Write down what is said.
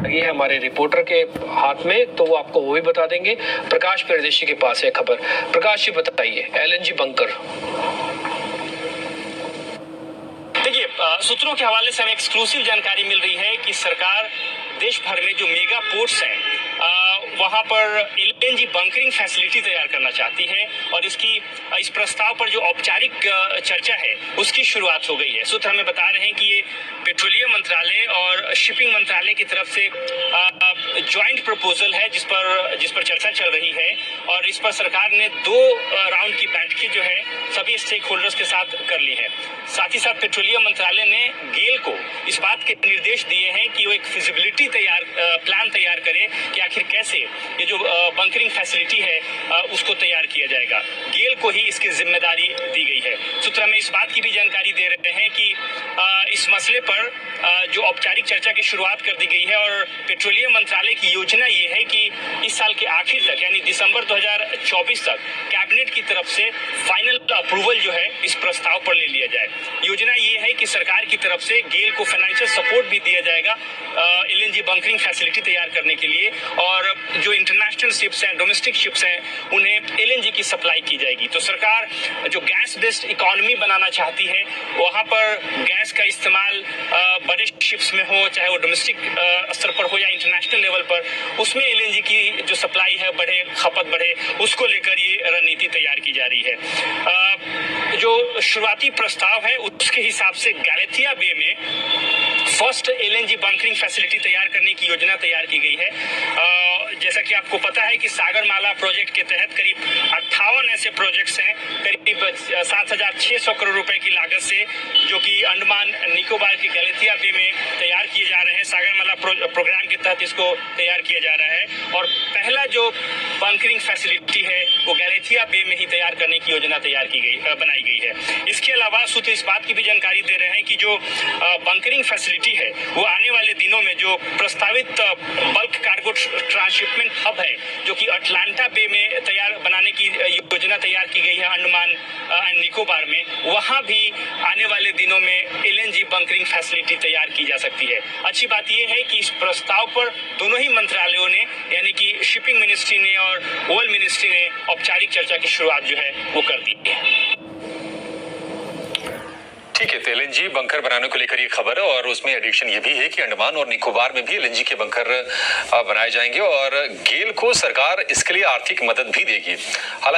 ये है हमारे रिपोर्टर के हाथ में, तो वो आपको वो भी बता देंगे। प्रकाश परदेशी के पास है खबर। प्रकाश जी बताइए, एलएनजी बंकर। देखिए, सूत्रों के हवाले से हमें एक्सक्लूसिव जानकारी मिल रही है कि सरकार देश भर में जो मेगा पोर्ट्स हैं वहां पर एलएनजी बंकरिंग फैसिलिटी तैयार करना चाहती है और इस प्रस्ताव पर जो औपचारिक चर्चा है उसकी शुरुआत हो गई है। सूत्र हमें बता रहे हैं कि ये पेट्रोलियम मंत्रालय और शिपिंग मंत्रालय की तरफ से ज्वाइंट प्रपोजल है जिस पर चर्चा चल रही है और इस पर सरकार ने 2 राउंड की बैठकें जो है सभी स्टेक होल्डर्स के साथ कर ली है। साथ ही साथ पेट्रोलियम मंत्रालय ने गेल को इस बात के निर्देश दिए हैं कि वो एक फिजिबिलिटी प्लान तैयार करे कि आखिर कैसे ये जो बंकरिंग फैसिलिटी है उसको तैयार किया जाएगा। गेल को ही इसकी जिम्मेदारी दी गई है। सूत्र हमें इस बात की भी जानकारी दे रहे हैं कि इस मसले पर जो औपचारिक चर्चा की शुरुआत कर दी गई है और पेट्रोलियम मंत्रालय की योजना ये है कि इस साल के आखिर तक यानी दिसंबर 2024 तक कैबिनेट की तरफ से फाइनल अप्रूवल जो है इस प्रस्ताव पर ले लिया जाए। योजना ये है कि सरकार की तरफ से गेल को फाइनेंशियल सपोर्ट भी दिया जाएगा एलएनजी बंकरिंग फैसिलिटी तैयार करने के लिए और जो इंटरनेशनल शिप्स हैं, डोमेस्टिक शिप्स हैं, उन्हें एलएनजी की सप्लाई की जाएगी। तो सरकार जो गैस बेस्ड इकोनॉमी बनाना चाहती है वहां पर गैस का इस्तेमाल बड़े शिप्स में हो, चाहे वो डोमेस्टिक स्तर पर हो या इंटरनेशनल लेवल पर, उसमें एलएनजी की जो सप्लाई है बढ़े, खपत बढ़े, उसको लेकर ये रणनीति तैयार की जा रही है। जो शुरुआती प्रस्ताव है उसके हिसाब से गैलेथिया बे में फर्स्ट एलएनजी बंकरिंग फैसिलिटी तैयार करने की योजना तैयार की गई है। जैसा कि आपको पता है कि सागरमाला प्रोजेक्ट के तहत करीब 58 ऐसे प्रोजेक्ट्स हैं करीब 7,600 करोड़ रुपए की लागत से, जो कि अंडमान निकोबार के गैलेथिया बे में तैयार किए जा रहे हैं। सागरमाला प्रोग्राम के तहत इसको तैयार किया जा रहा है और पहला जो बंकरिंग फैसिलिटी है वो गैलेथिया बे में ही तैयार करने की योजना बनाई गई है। इसके अलावा सूत्र इस बात की भी जानकारी दे रहे हैं कि जो बंकरिंग फैसिलिटी है वो आने वाले दिनों में जो प्रस्तावित बल्क कार्गो ट्रांसशिपमेंट हब है जो कि अटलांटा बे में बनाने की योजना तैयार की गई है अंडमान एंड निकोबार में, वहां भी आने वाले दिनों में एलएनजी बंकरिंग फैसिलिटी तैयार की जा सकती है। अच्छी बात यह है कि इस प्रस्ताव पर दोनों ही मंत्रालयों ने यानी कि शिपिंग मिनिस्ट्री ने और ऑयल मिनिस्ट्री ने औपचारिक चर्चा की शुरुआत जो है वो कर दी है। ठीक है, तो एलएनजी बंकर बनाने को लेकर ये खबर है और उसमें एडिक्शन ये भी है कि अंडमान और निकोबार में भी एलएनजी के बंकर बनाए जाएंगे और गेल को सरकार इसके लिए आर्थिक मदद भी देगी। हालांकि